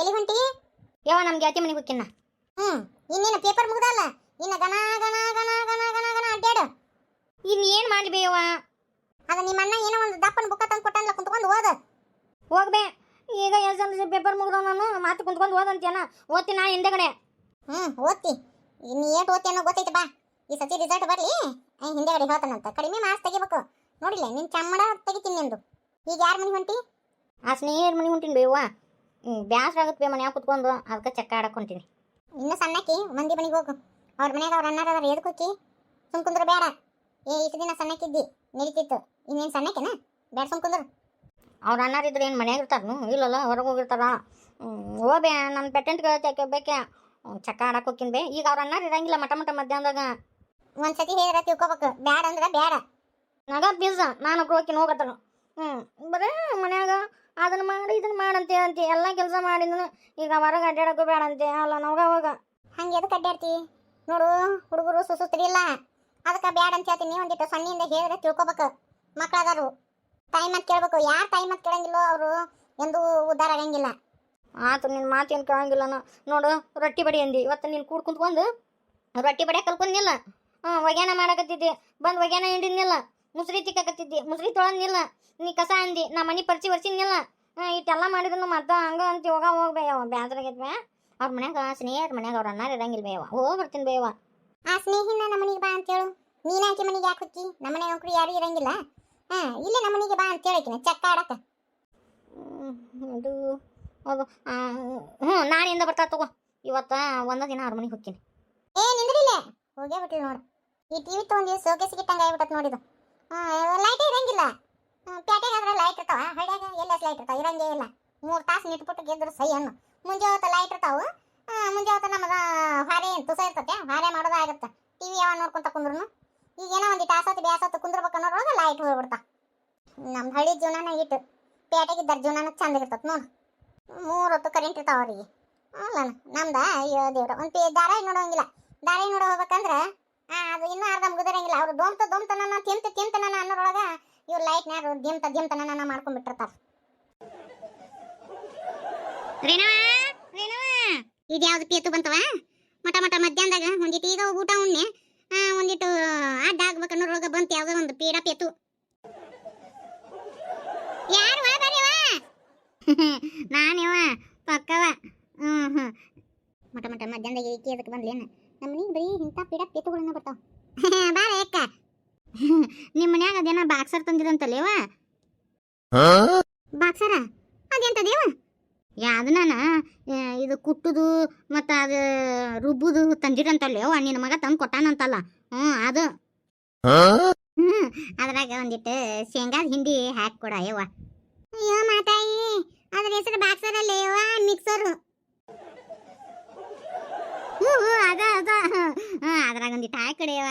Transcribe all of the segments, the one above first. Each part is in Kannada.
ಎಲ್ಲಿ ಹೊಂಟಿ? ಯಾವ ನಮ್ಮ ಗೆಳತಿ ಮನೆಗೆ ಹೋಗ್ಕಿನ್ನ. ಇನ್ನೇನು ಪೇಪರ್ ಮುಗ್ದಲ್ಲ, ಇನ್ನ ಗನ ಗನ ಗನ ಗನ ಗನ ಗನ ಅಡ್ಡಾಡ. ಇನ್ನೇನು ಮಾಡಲಿ ಬೇವ? ಅದ ನಿಮ್ಮ ಅಣ್ಣ ಏನೋ ಒಂದು ದಪ್ಪನ ಬುಕ್ಕ ತಂದು ಕೊಟ್ಟಲ್ಲ, ಕುಂತ್ಕೊಂಡು ಓದ. ಹೋಗ್ಬೇ, ಈಗ ಎಸ್ ಎಲ್ ಸಿ ಪೇಪರ್ ಮುಗ್ದ ನಾನು ಮಾತು ಕುಂತ್ಕೊಂಡು ಓದಂತೇನ. ಓದ್ತೀನಿ ನಾ ಹಿಂದೆಗಡೆ. ಓದ್ತಿ. ಇನ್ನು ಏಟ್ ಓದ್ತಿ ಅನ್ನೋ ಗೊತ್ತೈತೆ ಬಾ. ಈ ಸತಿ ರಿಸಲ್ಟ್ ಬರಲಿ, ಹಿಂದೆಗಡೆ ಹೇಳ್ತಾನಂತ. ಕಡಿಮೆ ಮಾರ್ಕ್ಸ್ ತೆಗಿಬೇಕು. ನೋಡಿಲ್ಲ ನಿನ್ನ ಚಮ್ಮಡ ತೆಗಿತೀನಿ ನಿಂದು. ಈಗ ಯಾರ ಮನೆ ಹೊಂಟಿ? ಆ ಸ್ನೇಹಿತರ ಮನೆ ಹೊಂಟೀನಿ ಬೇವ. ಬ್ಯಾಸ್ರ ಆಗುತ್ತೆ ಬೇ ಮನ್ಯಾಗ ಕುತ್ಕೊಂಡು, ಅದಕ್ಕೆ ಚಕ್ಕ ಆಡಕ್ಕೆ ಹೊಂಟೀನಿ. ಇನ್ನು ಸಣ್ಣಕ್ಕಿ ಮಂದಿ ಮನೆಗೆ ಹೋಗು. ಅವ್ರ ಮನ್ಯಾಗ ಅವ್ರ ಅಣ್ಣಾರ ಅದಾರ, ಎದಕ್ಕೆ ಹೋಗಿ ಸುಮ್ ಕುಂದ್ರ ಬೇಡ. ಇಷ್ಟು ದಿನ ಸಣ್ಣಕ್ಕಿದ್ದಿ ನಡೀತಿತ್ತು, ಇನ್ನೇನು ಸಣ್ಣಕ್ಕೆನ ಬೇಡ, ಸುಮ್ ಕುಂದ್ರ. ಅವ್ರ ಅಣ್ಣಾರಿದ್ರೆ ಏನು ಮನ್ಯಾಗ ಇರ್ತಾರ? ಇಲ್ಲಲ್ಲ, ಹೊರಗೆ ಹೋಗಿರ್ತಾರ. ಹೋಗ್ಬೇ, ನನ್ನ ಪೆಟೆಂಟ್ ಕೇಳತ್ತೆ ಬೇಕೆ, ಚಕ್ಕ ಆಡಕ್ಕೆ ಹೋಗ್ತೀನಿ ಬೇ. ಈಗ ಅವ್ರ ಅಣ್ಣಾರು ಇರಂಗಿಲ್ಲ ಮಠ ಮಧ್ಯಾಹ್ನದಾಗ. ಒಂದ್ಸತಿ ಹೇಳಿದ್ರೆ ತಿಳ್ಕೊಬೇಕು, ಬ್ಯಾಡ ಅಂದ್ರೆ ಬ್ಯಾಡ. ನಗ ಬೀಸ ನಾನು ಹೋಗ್ತೀನಿ ಹೋಗತ್ತಾನ. ಬರೇ ಮನ್ಯಾಗ ಅದನ್ನ ಮಾಡಿ ಇದನ್ನ ಮಾಡಂತೆ ಅಂತೆ, ಎಲ್ಲ ಕೆಲಸ ಮಾಡಿದ್ರು. ಈಗ ಹೊರಗೆ ಅಡ್ಡಾಡಕ್ಕೂ ಬೇಡ ಅಂತೆ. ಅಲ್ಲ ನವಾಗ ಹೋಗ ಹಂಗೆ ಎದಕ್ಕೆ ಅಡ್ಡಾಡ್ತಿ? ನೋಡು, ಹುಡುಗರು ಸುಸುತ್ತಿರಿಲ್ಲ, ಅದಕ್ಕೆ ಬ್ಯಾಡ ಅಂತ ಹೇಳ್ತೀನಿ. ಒಂದಿಟ್ಟು ಸಣ್ಣಿಂದ ಹೇಳಿದ್ರೆ ತಿಳ್ಕೊಬೇಕು. ಮಕ್ಕಳದಾರು ತಾಯಿ ಮಾತು ಕೇಳ್ಬೇಕು. ಯಾರು ತಾಯಿ ಮಾತು ಕೇಳಂಗಿಲ್ಲೋ ಅವರು ಎಂದೂ ಉದ್ಧಾರ ಆಗಂಗಿಲ್ಲ. ಆತು, ನಿನ್ನ ಮಾತೇನು ಕೇಳಂಗಿಲ್ಲ. ನೋಡು, ರೊಟ್ಟಿ ಬಡಿ ಅಂದಿ. ಇವತ್ತು ನೀನು ಕೂಡ್ ಕುಂತ್ಕೊಂಡು ರೊಟ್ಟಿ ಬಡಿಯಕ್ಕೆ ಕಲ್ಕೊಂಡಿಲ್ಲ. ಒಗ್ಯಾನ ಮಾಡಕತ್ತಿದ್ದಿ, ಬಂದು ಒಗ್ಯಾನ ಹಿಂಡಿದ್ನಿಲ್ಲ. ಮುಸ್ರಿ ತಿಕ್ಕಕತ್ತಿದ್ದಿ, ಮುಸ್ರಿ ತೊಳಂದಿಲ್ಲ. ನೀ ಕಸ ಅಂದಿ, ನಾ ಮನೆ ಪರಿಚಿ ಬರ್ಸಿದ್ನಿಲ್ಲ. ಇಟ್ಟೆಲ್ಲ ಮಾಡಿದ್ರು ಮತ್ತೆ ಹಂಗೆ ಅಂತಿ. ಹೋಗ್ಬೇಯವ, ಬೇಸರಾಗೈತೆ. ಅವ್ರ ಮನ್ಯಾಗ ಸ್ನೇಹಿತರ ಮನ್ಯಾಗ ಅವ್ರ ಅನ್ನಾರು ಇರಂಗಿಲ್ಲ ಬೇವ. ಹೋಗಿ ಬರ್ತೀನಿ ಬೇವ. ಆ ಸ್ನೇಹಿನ ನಮ್ಮ ಮನೆಗೆ ಬಾ ಅಂತೇಳು. ನೀನು ಆಕೆ ಮನೆಗೆ ಯಾಕೆ ಹೋಗಿ? ನಮ್ಮ ಮನೆಗೆ ಅಂಕರು ಯಾರು ಇರಂಗಿಲ್ಲ. ಇಲ್ಲೇ ನಮ್ಮ ಮನೆಗೆ ಬಾ ಅಂತ ಹೇಳಕಿನ ಚಕ್ಕ ಆಡಕ್ಕೆ. ಅದು ಅದು ನಾಳೆಯಿಂದ ಬರ್ತಾ ತಗೋ. ಇವತ್ತು ಒಂದ ದಿನ ಅವ್ರ ಮನೆಗೆ ಹೋಗ್ತೀನಿ. ನಿಂದ್ರಿಲ್ಲ, ಹೋಗೇ ಬಿಟ್ಲು ನೋಡು. ಈ ಟಿವಿ ತೊಗೊಂಡು ಸೋಕೆಸಿಗೆ ಇಟ್ಟಂಗೆ ಆಗ್ಬಿಟ್ಟತ್ ನೋಡಿದು. ಲೈಟೇ ಇರಂಗಿಲ್ಲ. ಪ್ಯಾಟೆಗಾದ್ರೆ ಲೈಟ್ ಇರ್ತಾವ, ಹಳ್ಳಿಯಾಗ ಎಲ್ಲ ಲೈಟ್ ಇರ್ತಾವ? ಇರಂಗೇ ಇಲ್ಲ. 3 ತಾಸು ನಿಟ್ಬಿಟ್ಟು ಗೆದ್ರು ಸೈ ಅನ್ನು. ಮುಂಜೆ ಹೊತ್ತು ಲೈಟ್ ಇರ್ತಾವು. ಮುಂಜೆ ಹೊತ್ತು ನಮ್ಗೆ ಹಾರೆ ತುಸ ಇರ್ತತೆ, ಹಾರೆ ಮಾಡೋದಾಗುತ್ತೆ. ಟಿವಿ ಯಾವ ನೋಡ್ಕೊಂತ ಕುಂದ್ರು. ಈಗ ಏನೋ ಒಂದು ತಾಸತ್ತು ಬ್ಯಾಸತ್ತು ಕುಂದ್ರಬೇಕು ಅನ್ನೋದ್ರೊಳಗೆ ಲೈಟ್ ಹೋಗ್ಬಿಡ್ತಾ. ನಮ್ಮ ಹಳ್ಳಿ ಜೀವನನ ಇಟ್ಟು ಪ್ಯಾಟೆಗಿದ್ದಾರ ಜೀವನನ ಚಂದ ಇರ್ತದೆ ನೋಡು. 3 ಹೊತ್ತು ಕರೆಂಟ್ ಇರ್ತಾವ ಅವ್ರಿಗೆ. ಅಲ್ಲ ನಮ್ದ ಅಯ್ಯೋ ದೇವ್ರ, ಒಂದು ದಾರಾಯಿ ನೋಡೋಂಗಿಲ್ಲ. ದಾರಾಯಿ ನೋಡೋ ಹೋಗ್ಬೇಕಂದ್ರೆ ಅದು ಇನ್ನೂ ಅರ್ಧ ಮುಗಿದಿರಂಗಿಲ್ಲ. ಅವ್ರು ದೊಮ್ತನ ತಿಂತನ ಅನ್ನೋರೊಳಗೆ ಇವ್ರು ಲೈಟ್ನ್ಯಾರು ದಿಂತನ ಮಾಡ್ಕೊಂಡ್ಬಿಟ್ಟಿರ್ತಾರ. ಇದು ಯಾವ್ದು ಪೇತು ಬಂತವ? ಮಠ ಮಧ್ಯಾಹ್ನದಾಗ ಒಂದಿಟ್ಟು ಈಗ ಊಟ ಉಣ್ಣೆ, ಒಂದಿಟ್ಟು ಅಡ್ಡ ಆಗ್ಬೇಕು ಅನ್ನೋರೊಳಗೆ ಬಂತು ಯಾವುದೋ ಒಂದು ಪೀಡ ಪೇತು. ಯಾರು ಬರೀವ? ನಾನಿವ ಪಕ್ಕವ. ಮಠ ಮಧ್ಯಾಹ್ನದಾಗ ಏಕೆ ಅದಕ್ಕೆ ಬಂದ್ಲೇನು? ನಮ್ಮ ಮನೆಗೆ ಬರೀ ಇಂಥ ಪೀಡ ಪೇತುಗಳನ್ನ ಬರ್ತಾವ. ಬಾರ ಯಾಕ ನಿಮ್ಮ ಮನ್ಯಾಗ ಅದೇನ ಬಾಕ್ಸರ್ ತಂದಿರಂತಲ್ಲೇವ? ಬಾಕ್ಸರ ಅದೆಂತದೇವ? ಯಾವ್ದು ನಾನು ಇದು ಕುಟ್ಟುದು ಮತ್ತು ಅದು ರುಬ್ಬುದು ತಂದಿರಂತಲ್ಲೇವ? ನಿನ್ನ ಮಗ ತಂದು ಕೊಟ್ಟಾನಂತಲ್ಲ. ಅದು ಅದ್ರಾಗ ಒಂದಿಟ್ಟು ಶೇಂಗಾದ ಹಿಂಡಿ ಹಾಕಿ ಕೊಡ ಯವ್ವ. ಅಯ್ಯೋ ಮಾತಾಯಿ, ಅದ್ರ ಹೆಸರು ಬಾಕ್ಸರ್ ಅಲ್ಲೇವ, ಮಿಕ್ಸರು. ಅದ ಅದ್ರಾಗ ಒಂದಿಟ್ಟು ಹಾಕಿ ಕಡೆಯವ.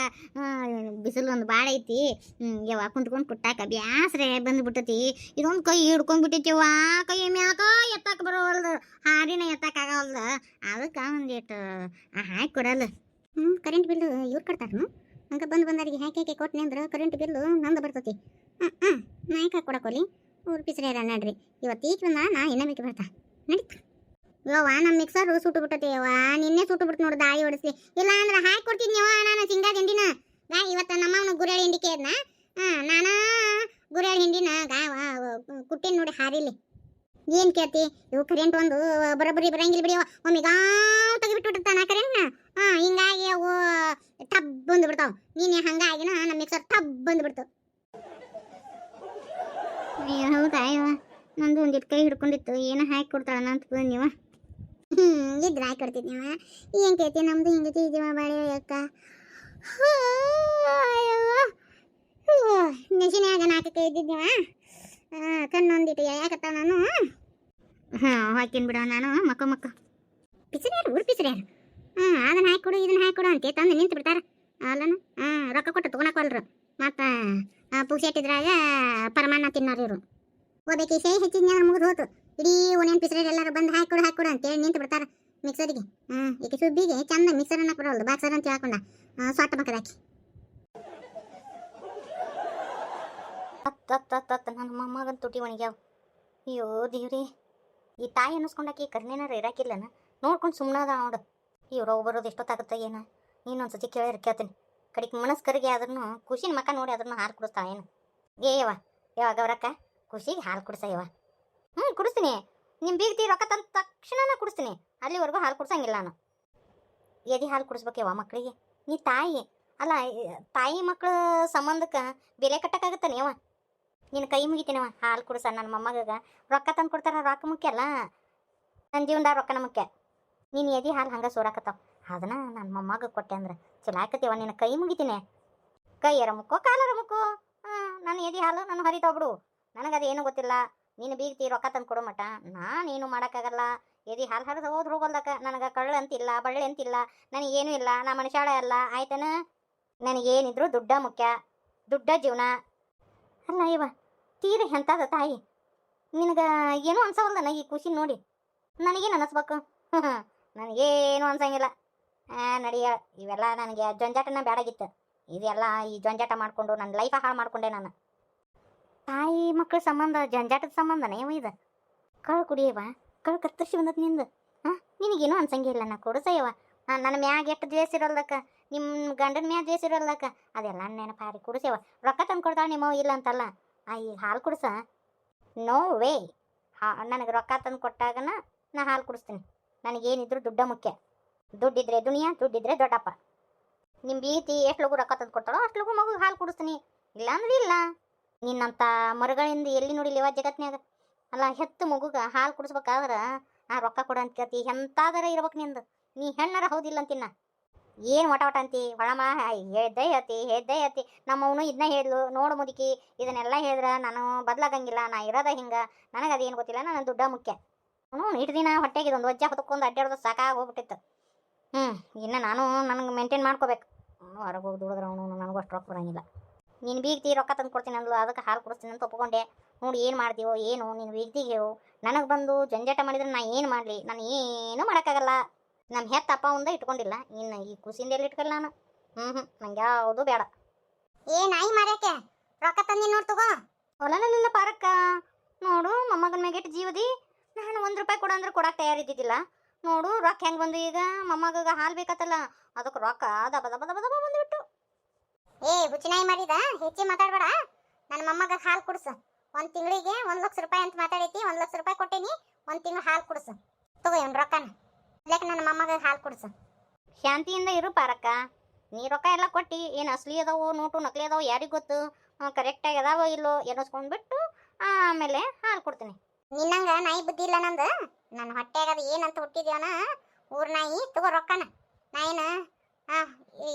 ಬಿಸಿಲು ಒಂದು ಭಾಳ ಐತಿ ಯವ್ವ, ಕುಂತ್ಕೊಂಡು ಕುಟ್ಟಾಕ ಬ್ಯಾಸ್ರೆ ಬಂದ್ಬಿಟ್ಟತಿ. ಇದೊಂದು ಕೈ ಹಿಡ್ಕೊಂಡ್ಬಿಟ್ಟೈತಿವ್ವ. ಕೈ ಮ್ಯಾಕ ಎತ್ತಾಕ ಬರೋವಲ್ದು, ಹಾರಿನ ಎತ್ತಾಕಾಗವಲ್ದು. ಅದಕ್ಕೆ ಒಂದಿಟ್ಟು ಹಾಕಿ ಕೊಡಲ್ಲ. ಕರೆಂಟ್ ಬಿಲ್ಲು ಇವ್ರು ಕಟ್ತಾರನು? ಹಂಗೆ ಬಂದವರಿಗೆ ಹಾಕಿ ಕೊಟ್ಟನೆ ಅಂದ್ರೆ ಕರೆಂಟ್ ಬಿಲ್ಲು ನಂದು ಬರ್ತತಿ. ನಾ ಯಾಕೆ ಹಾಕಿ ಕೊಡಕೋಲಿ? ಊರು ಪಿಸ್ರಿ ನಡ್ರಿ. ಇವತ್ತು ಈಗ ನಾ ಇನ್ನೊಮ್ಮೆ ಬರ್ತಾ ನಡೀತಾ. ಯವ್ವ, ನಮ್ಮ ಮಿಕ್ಸರು ಸುಟ್ಟು ಬಿಟ್ಟತಿ ಯವ್ವ. ನಿನ್ನೆ ಸುಟ್ಟು ಬಿಟ್ಟು ನೋಡಿ, ದಾಳಿ ಹೊಡಿಸ್ಲಿ. ಇಲ್ಲ ಅಂದ್ರೆ ಹಾಕಿ ಕೊಡ್ತೀನಿ ಯವ್ವ ನಾನು ಶೇಂಗಾದ ಹಿಂಡಿನ. ಇವತ್ತು ನಮ್ಮವನು ಗುರೇಳಿ ಹಿಂಡಿ ಕೇದ್ನ. ನಾನು ಗುರೇಳಿ ಹಿಂಡಿನ ಕುಟ್ಟಿನ ನೋಡಿ ಹಾರಿಲಿ. ಏನು ಕೇಳ್ತಿ? ಇವು ಕರೆಂಟ್ ಒಂದು ಬರೋಬ್ಬರಿ ಬರಂಗಿಲ್ಲ ಬಿಡಿ. ಒಮ್ಮೆ ಗಾವ್ ತೆಗಿಬಿಟ್ಬಿಟ್ಟಿರ್ತಾನ ಕರೆಂಟ್ನ. ಹಿಂಗಾಗಿ ಅವು ಟಬ್ ಬಂದುಬಿಡ್ತಾವ. ನೀನು ಹಂಗಾಗಿನ ನಮ್ಮ ಮಿಕ್ಸರ್ ಟಬ್ ಬಂದುಬಿಡ್ತು. ಹೌದಾ ಯವ್ವ, ನಂದು ಒಂದಿಟ್ಟು ಕೈ ಹಿಡ್ಕೊಂಡಿತ್ತು. ಏನೋ ಹಾಕಿ ಕೊಡ್ತಾಳಣ್ಣ ಅಂತ ಬಂದು ನೀವು. ಇದ್ರೆ ಹಾಕಿ ಕೊಡ್ತಿದ್ನಿವ. ಏನು ಕೇಳ್ತಿ? ನಮ್ದು ಹಿಂಗೆ ಇದೀವ ಬಾಳೆ ಅಕ್ಕ. ನೆಸಿನ್ಯಾಗ 4 ಕೈ ಇದ್ದಿದ್ನಿವ. ಕಣ್ಣೊಂದಿಟ್ಟು ಯಾಕತ್ತ ನಾನು. ಹಾಕಿನ್ ಬಿಡ ನಾನು. ಮಕ್ಕ ಪಿಸ್ರ್ಯಾರು, ಊರು ಪಿಸ್ರ್ಯಾರು. ಅದನ್ನ ಹಾಕಿ ಕೊಡು ಇದನ್ನ ಹಾಕಿ ಕೊಡು ಅಂತ ತಂದು ನಿಂತು ಬಿಡ್ತಾರ. ಅಲ್ಲನ ರೊಕ್ಕ ಕೊಟ್ಟು ತೊಗೊಳಕ್ವಲ್ರು. ಮತ್ತು ಪುಕ್ಸೆಟ್ಟಿದ್ರಾಗ ಪರಮಾನ ತಿನ್ನೋರು ಇವರು. ಹೋಗ್ಬೇಕು ಸೈ ಹೆಚ್ಚಿದ್ನಿ ಅಂದ್ರೆ ಮುಗಿದು ಹೋತು. ಇಡೀ ಒಣೆನ್ ಪಿಸ್ರೇರು ಎಲ್ಲರೂ ಬಂದು ಹಾಕೊಡು ಅಂತೇಳಿ ನಿಂತು ಬಿಡ್ತಾರೆ ಮಿಕ್ಸರಿಗೆ. ಈಗ ಸುಬ್ಬಿಗೆ ಚಂದ ಮಿಕ್ಸರ್ ಅನ್ನಕ್ಕೆ ಬರೋಲ್ಲ, ಬಾಕ್ಸರ್ ಅಂತ ಹೇಳ್ಕೊಂಡ ಸೊಟ್ಟ ಮಕ್ಕದಾಕಿ. ನನ್ನ ಮೊಮ್ಮಗನ ತುಟಿ ಒಣಗ್ಯಾವ. ಅಯ್ಯೋ ದೇವ್ರಿ, ಈ ತಾಯಿ ಅನ್ನಿಸ್ಕೊಂಡಾಕಿ ಕರ್ನೇನಾರ ಇರಾಕಿಲ್ಲನ ನೋಡ್ಕೊಂಡು ಸುಮ್ಮನದ ನೋಡು. ಇವ್ರು ಬರೋದು ಎಷ್ಟೊತ್ತಾಗುತ್ತೆ ಏನು ಇನ್ನೊಂದ್ಸತಿ ಕೇಳಿದ್ರೆ ಕೇಳ್ತೀನಿ. ಕಡಿಗೆ ಮನಸ್ಸು ಕರಿಗೆ ಆದ್ರೂ ಖುಷಿನ ಮಕ್ಕ ನೋಡಿ ಅದನ್ನು ಹಾಲು ಕುಡಿಸ್ತಾ ಏನು ಏಯವ ಯಾವಾಗ ಅವ್ರಕ್ಕ ಖುಷಿಗೆ ಹಾಲು ಕುಡಿಸಯ್ಯವ. ಕುಡಿಸ್ತೀನಿ. ನಿಮ್ಮ ಬೀಗ್ತಿ ರೊಕ್ಕ ತಂದ ತಕ್ಷಣ ಕುಡಿಸ್ತೀನಿ. ಅಲ್ಲಿವರೆಗೂ ಹಾಲು ಕುಡ್ಸಂಗಿಲ್ಲ ನಾನು. ಎದೆ ಹಾಲು ಕುಡಿಸ್ಬೇಕವ್ವ ಮಕ್ಕಳಿಗೆ. ನೀ ತಾಯಿ ಅಲ್ಲ, ತಾಯಿ ಮಕ್ಕಳ ಸಂಬಂಧಕ್ಕೆ ಬೆಲೆ ಕಟ್ಟಕ್ಕಾಗತ್ತಾನೆ ಯವ. ನಿನ್ನ ಕೈ ಮುಗಿತೀನವ ಹಾಲು ಕುಡಿಸ. ನನ್ನ ಮೊಮ್ಮಗ ರೊಕ್ಕ ತಂದು ಕೊಡ್ತಾರ, ರೊಕ್ಕ ಮುಖ್ಯ ಅಲ್ಲ, ನನ್ನ ಜೀವನದಾಗ ರೊಕ್ಕನ ಮುಖ್ಯ. ನೀನು ಎದೆ ಹಾಲು ಹಂಗೆ ಸೋರಾಕತ್ತಾವ, ಅದನ್ನ ನನ್ನ ಮೊಮ್ಮಗ ಕೊಟ್ಟೆ ಅಂದ್ರೆ ಚಲೋ ಆಕತ್ತೀವ. ನಿನ್ನ ಕೈ ಮುಗಿತೀನಿ. ಕೈಯರ ಮುಕ್ಕೋ ಕಾಲರ ಮುಕ್ಕೋ, ನನ್ನ ಎದೆ ಹಾಲು ನಾನು ಹರಿತಾವ್ಬಿಡು. ನನಗದು ಏನೂ ಗೊತ್ತಿಲ್ಲ. ನೀನು ಬೀಗ್ತಿ ರೊಕ್ಕ ತಂದು ಕೊಡೋ ಮಟ ನಾನೇನು ಮಾಡೋಕ್ಕಾಗಲ್ಲ. ಎದೆ ಹಾಲು ಹರಿದು ಹೋಗೋಲ್ದಕ್ಕ. ನನಗೆ ಕಳ್ಳ ಅಂತಿಲ್ಲ, ಬಳ್ಳಿ ಅಂತಿಲ್ಲ, ನನಗೇನೂ ಇಲ್ಲ. ನಾ ಮನುಷ್ಯಾಳ ಅಲ್ಲ ಆಯ್ತನ. ನನಗೇನಿದ್ರು ದುಡ್ಡ ಮುಖ್ಯ, ದುಡ್ಡ ಜೀವನ ಅಲ್ಲ ಇವ. ತೀರ ಎಂಥದ ತಾಯಿ ನಿನಗೆ ಏನೂ ಅನ್ಸವಲ್ದನ ಈ ಖುಷಿ ನೋಡಿ. ನನಗೇನು ಅನ್ನಿಸ್ಬೇಕು? ನನಗೇನು ಅನ್ಸಂಗಿಲ್ಲ. ನಡಿಯ ಇವೆಲ್ಲ ನನಗೆ ಜಂಜಾಟನ ಬೇಡಾಗಿತ್ತು. ಇದೆಲ್ಲ ಈ ಜಂಜಾಟ ಮಾಡಿಕೊಂಡು ನನ್ನ ಲೈಫ ಹಾಳು ಮಾಡಿಕೊಂಡೆ ನಾನು. ತಾಯಿ ಮಕ್ಕಳ ಸಂಬಂಧ ಜಂಜಾಟದ ಸಂಬಂಧನೇ ಇದು. ಕಳು ಕುಡಿಯವ, ಕಳು ಕತ್ತರಿಸಿ ಬಂದತ್ ನಿಂದು. ನಿನಗೇನು ಅನ್ಸಂಗಿಲ್ಲ. ನಾ ಕೊಡಿಸಯ್ಯವ. ನನ್ನ ಮ್ಯಾಗ ಎಷ್ಟು ದ್ವೇಷ ಇರೋಲ್ದಕ್ಕ, ನಿಮ್ಮ ಗಂಡನ ಮ್ಯಾಗ ದ್ವೇಷ ಇರೋಲ್ದಕ್ಕ ಅದೆಲ್ಲ ನೆನಪಾರಿ ಕುಡಿಸೇವ. ರೊಕ್ಕ ತಂದು ಕೊಡ್ತಾಳೆ ನಿಮ್ಮವು ಇಲ್ಲ ಅಂತಲ್ಲ. ಈಗ ಹಾಲು ಕುಡಿಸ ನೋ ವೇ. ನನಗೆ ರೊಕ್ಕ ತಂದು ಕೊಟ್ಟಾಗನ ನಾ ಹಾಲು ಕುಡಿಸ್ತೀನಿ. ನನಗೇನಿದ್ರು ದುಡ್ಡ ಮುಖ್ಯ. ದುಡ್ಡಿದ್ರೆ ದುನಿಯಾ, ದುಡ್ಡಿದ್ರೆ ದೊಡ್ಡಪ್ಪ. ನಿಮ್ಮ ಬೀತಿ ಎಷ್ಟು ಲಗು ರೊಕ್ಕ ತಂದು ಕೊಡ್ತಾಳೋ ಅಷ್ಟು ಲಗು ಮಗು ಹಾಲು ಕುಡಿಸ್ತೀನಿ. ಇಲ್ಲ ಅಂದ್ರೆ ಇಲ್ಲ. ನಿನ್ನಂಥ ಮರುಗಳಿಂದ ಎಲ್ಲಿ ನೋಡಿಲಿವ ಜಗತ್ನ್ಯಾಗ. ಅಲ್ಲ, ಹೆತ್ತು ಮಗುಗೆ ಹಾಲು ಕುಡಿಸ್ಬೇಕಾದ್ರೆ ಆ ರೊಕ್ಕ ಕೊಡ ಅಂತ ಕೇಳ್ತಿ. ಎಂತಾದರೆ ಇರ್ಬೇಕು ನಿಂದು. ನೀ ಹೆಣ್ಣಾರ ಹೌದಿಲ್ಲ ಅಂತಿನ್ನ. ಏನು ಒಟ ಅಂತಿ ಹೊಳಮ ಹೇಳ್ದೆ ಹೇಳ್ತಿ. ನಮ್ಮವನು ಇದನ್ನ ಹೇಳಿದ್ಲು ನೋಡು ಮುದುಕಿ, ಇದನ್ನೆಲ್ಲ ಹೇಳಿದ್ರೆ ನಾನು ಬದಲಾಗಂಗಿಲ್ಲ. ನಾ ಇರೋದ ಹಿಂಗೆ, ನನಗೆ ಅದೇನು ಗೊತ್ತಿಲ್ಲ. ನನ್ನ ದುಡ್ಡ ಮುಖ್ಯ. ಇಟ್ಟು ದಿನ ಹೊಟ್ಟೆಗೆ ಇದೊಂದು ವಜ್ಜೆ ಹೊತ್ಕೊಂಡು ಅಡ್ಡಾಡೋದು ಸಾಕಾಗಿ ಹೋಗ್ಬಿಟ್ಟಿತ್ತು. ಇನ್ನು ನಾನು ನನಗೆ ಮೇಂಟೈನ್ ಮಾಡ್ಕೋಬೇಕು. ಹೊರಗೆ ಹೋಗಿ ದುಡಿದ್ರೆ ಅವನು ನನಗೂ ಅಷ್ಟು ರೊಕ್ಕ ಬರೋಂಗಿಲ್ಲ. ನೀನು ಬೀಗ್ತಿ ರೊಕ್ಕ ತಂದು ಕೊಡ್ತೀನಿ ಅಂದ್ಲು, ಅದಕ್ಕೆ ಹಾಲು ಕುಡಿಸ್ತೀನಿ ಅಂತ ಒಪ್ಕೊಂಡೆ. ನೋಡಿ ಏನು ಮಾಡ್ತೀವೋ ಏನು ನೀನು ಬೀಗ್ತಿಗೆ ನನಗೆ ಬಂದು ಜಂಜಾಟ ಮಾಡಿದ್ರೆ ನಾ ಏನು ಮಾಡಲಿ? ನಾನು ಏನೂ ಮಾಡೋಕ್ಕಾಗಲ್ಲ. ನಮ್ಮ ಹೆತ್ತಪ್ಪ ಒಂದ ಇಟ್ಕೊಂಡಿಲ್ಲ. ಇನ್ನು ಈ ಖುಷಿಯಿಂದ ಎಲ್ಲಿ ಇಟ್ಕೊಳ್ಳ ನಾನು? ನಂಗೆ ಯಾವುದು ಬೇಡ. ನಾಯಿ ಮಾರ್ಯಾಕೆ ರೊಕ್ಕ ತಂದಿ ನೋಡ್ ತಗೋ. ಹೊಲಲ್ಲ ಪಾರಕ್ಕ ನೋಡು, ಮೊಮ್ಮಗನ ಮ್ಯಾಗೆಟ್ಟು ಜೀವದಿ. ನಾನು ₹1 ಕೊಡು ಅಂದ್ರೆ ಕೊಡಕ್ಕೆ ತಯಾರಿದ್ದಿದ್ದಿಲ್ಲ. ನೋಡು ರೊಕ್ಕ ಹೆಂಗೆ ಬಂದು ಈಗ. ಮೊಮ್ಮಗ ಹಾಲು ಬೇಕತ್ತಲ್ಲ, ಅದಕ್ಕೆ ರೊಕ್ಕ ದಬ ದಬ ದಬ ದಬ ಬಂದುಬಿಟ್ಟು. ಹುಚ್ಚಿನಾಯಿ ಮಾರಿದ ಹೆಚ್ಚಿ ಮಾತಾಡ್ಬೇಡ. ನನ್ನ ಮೊಮ್ಮಗ ಹಾಲು ಕುಡಿಸು. ಒಂದು ತಿಂಗಳಿಗೆ ₹1,00,000 ಅಂತ ಮಾತಾಡೈತಿ. ₹1,00,000 ಕೊಟ್ಟೇನಿ. ಒಂದು ತಿಂಗಳು ಹಾಲು ಕುಡಿಸು. ತಗೋ ಇವ್ನು ರೊಕ್ಕನ. ಇಲ್ಲಕ್ಕೆ ನನ್ನ ಮೊಮ್ಮಗ ಹಾಲು ಕುಡಿಸು. ಶಾಂತಿಯಿಂದ ಇರು ಪಾರಕ್ಕ. ನೀ ರೊಕ್ಕ ಎಲ್ಲ ಕೊಟ್ಟು ಏನು ಅಸಲಿ ಅದಾವೋ ನೋಟು ನಕಲಿ ಅದಾವೋ ಯಾರಿಗೆ ಗೊತ್ತು? ಕರೆಕ್ಟಾಗಿ ಅದಾವೋ ಇಲ್ಲೋ ಎನಿಸ್ಕೊಂಡ್ಬಿಟ್ಟು ಆಮೇಲೆ ಹಾಲು ಕೊಡ್ತೀನಿ. ನಿನ್ನಂಗ ನಾಯಿ ಬುದ್ಧಿ ಇಲ್ಲ ನಂದು. ನನ್ನ ಹೊಟ್ಟೆಗದ ಏನಂತ ಹುಟ್ಟಿದ್ಯವನ ಊರ್ ನಾಯಿ. ತಗೋ ರೊಕ್ಕನ. ನಾ ಏನು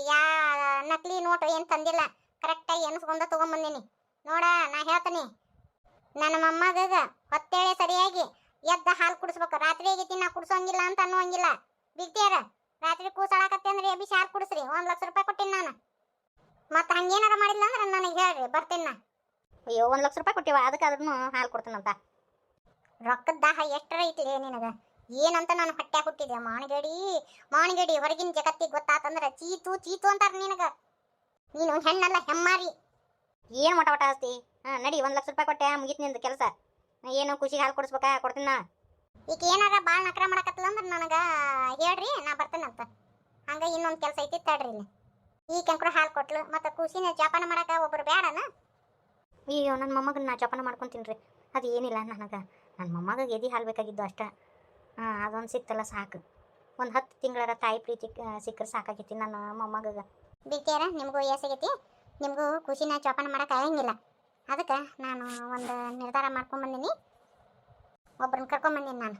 ಯಾ ನಕಲಿ ನೋಟು ಏನು ತಂದಿಲ್ಲ. ಕರೆಕ್ಟಾಗಿ ಎನಿಸ್ಕೊಂಡ ತೊಗೊಂಬಂದೀನಿ ನೋಡ. ನಾ ಹೇಳ್ತೀನಿ, ನನ್ನ ಮೊಮ್ಮಗ ಹೊತ್ತೇಳೆ ಸರಿಯಾಗಿ ಎದ್ದ ಹಾಲು ಕುಡಿಸ್ಬೇಕು. ರಾತ್ರಿ ಆಗೈತಿ ನಾ ಕುಡಿಸೋಂಗಿಲ್ಲ ಅಂತ ಅನ್ನೋಂಗಿಲ್ಲ. ಬಿಗ್ತಿಯಾರ ರಾತ್ರಿ ಕೂಸಾಳಕತ್ತೆ ಅಂದ್ರೆ ಎಬ್ಬಿಸಿ ಹಾಲು ಕುಡಿಸ್ರಿ. ₹1,00,000 ಕೊಟ್ಟಿನಿ ನಾನು. ಮತ್ತೆ ಹಂಗೇನಾರ ಮಾಡಿಲ್ಲ ಅಂದ್ರೆ ನನಗೆ ಹೇಳ್ರಿ, ಬರ್ತೀನಿ ನಾ. ಅಯ್ಯೋ ₹1,00,000 ಕೊಟ್ಟಿವ, ಅದಕ್ಕೆ ಅದನ್ನು ಹಾಲು ಕೊಡ್ತೀನಂತ. ರೊಕ್ಕದ ದಾಹ ಎಷ್ಟರ ಐತಿಲೇ ನಿನಗೆ? ಏನಂತ ನಾನು ಹೊಟ್ಟೆ ಹುಟ್ಟಿದೆ ಮಾಣಿಗಡಿ ಹೊರಗಿನ ಜಗತ್ತಿಗೆ ಗೊತ್ತಾತಂದ್ರೆ ಚೀತು ಅಂತಾರ ನಿನಗೆ. ನೀನು ಹೆಣ್ಣಲ್ಲ ಹೆಮ್ಮಾರಿ. ಏನು ಮಟ ಆಸ್ತಿ? ನಡಿ ₹1,00,000 ಕೊಟ್ಟೆ ಮುಗಿತು ನಿಂದು ಕೆಲಸ. ಏನು ಖುಷಿಗೆ ಹಾಲು ಕೊಡಿಸ್ಬೇಕಾ? ಕೊಡ್ತೀನಿ ನಾ. ಈಗ ಏನಾರ ಭಾಳ ನಕರ ಮಾಡಕತ್ತಲ್ಲ ಅಂದ್ರೆ ನನಗೆ ಹೇಳ್ರಿ, ನಾ ಬರ್ತೇನಂತ. ಹಂಗೆ ಇನ್ನೊಂದು ಕೆಲಸ ಐತಿ ತಡ್ರಿ. ಇಲ್ಲಿ ಈ ಕೆಂಕರು ಹಾಲು ಕೊಟ್ಲು, ಮತ್ತು ಖುಷಿನ ಜಪಾನ ಮಾಡಕ್ಕೆ ಒಬ್ಬರು ಬೇಡನ? ಅಯ್ಯೋ ನನ್ನ ಮೊಮ್ಮಗನ್ನ ನಾ ಜಪಾನ ಮಾಡ್ಕೊತೀನಿ ರೀ. ಅದು ಏನಿಲ್ಲ, ನನಗೆ ನನ್ನ ಮೊಮ್ಮಗ ಎದೆ ಹಾಲು ಬೇಕಾಗಿದ್ದು ಅಷ್ಟೇ. ಅದೊಂದು ಸಿಕ್ತಲ್ಲ ಸಾಕು. ಒಂದು 10 ತಿಂಗಳರ ತಾಯಿ ಪ್ರೀತಿ ಸಿಕ್ಕರೆ ಸಾಕಾಗೈತಿ ನನ್ನ ಮೊಮ್ಮಗ. ಬಿಟ್ಟಿಯಾರ ನಿಮಗೂ ಏಸಾಗೈತಿ. ನಿಮಗೂ ಖುಷಿನ ಜಪಾನ ಮಾಡಕ್ಕೆ ಆಗಂಗಿಲ್ಲ. ಅದಕ್ಕೆ ನಾನು ಒಂದು ನಿರ್ಧಾರ ಮಾಡ್ಕೊಂಬಂದೀನಿ. ಒಬ್ಬರನ್ನ ಕರ್ಕೊಂಬಂದೀನಿ ನಾನು.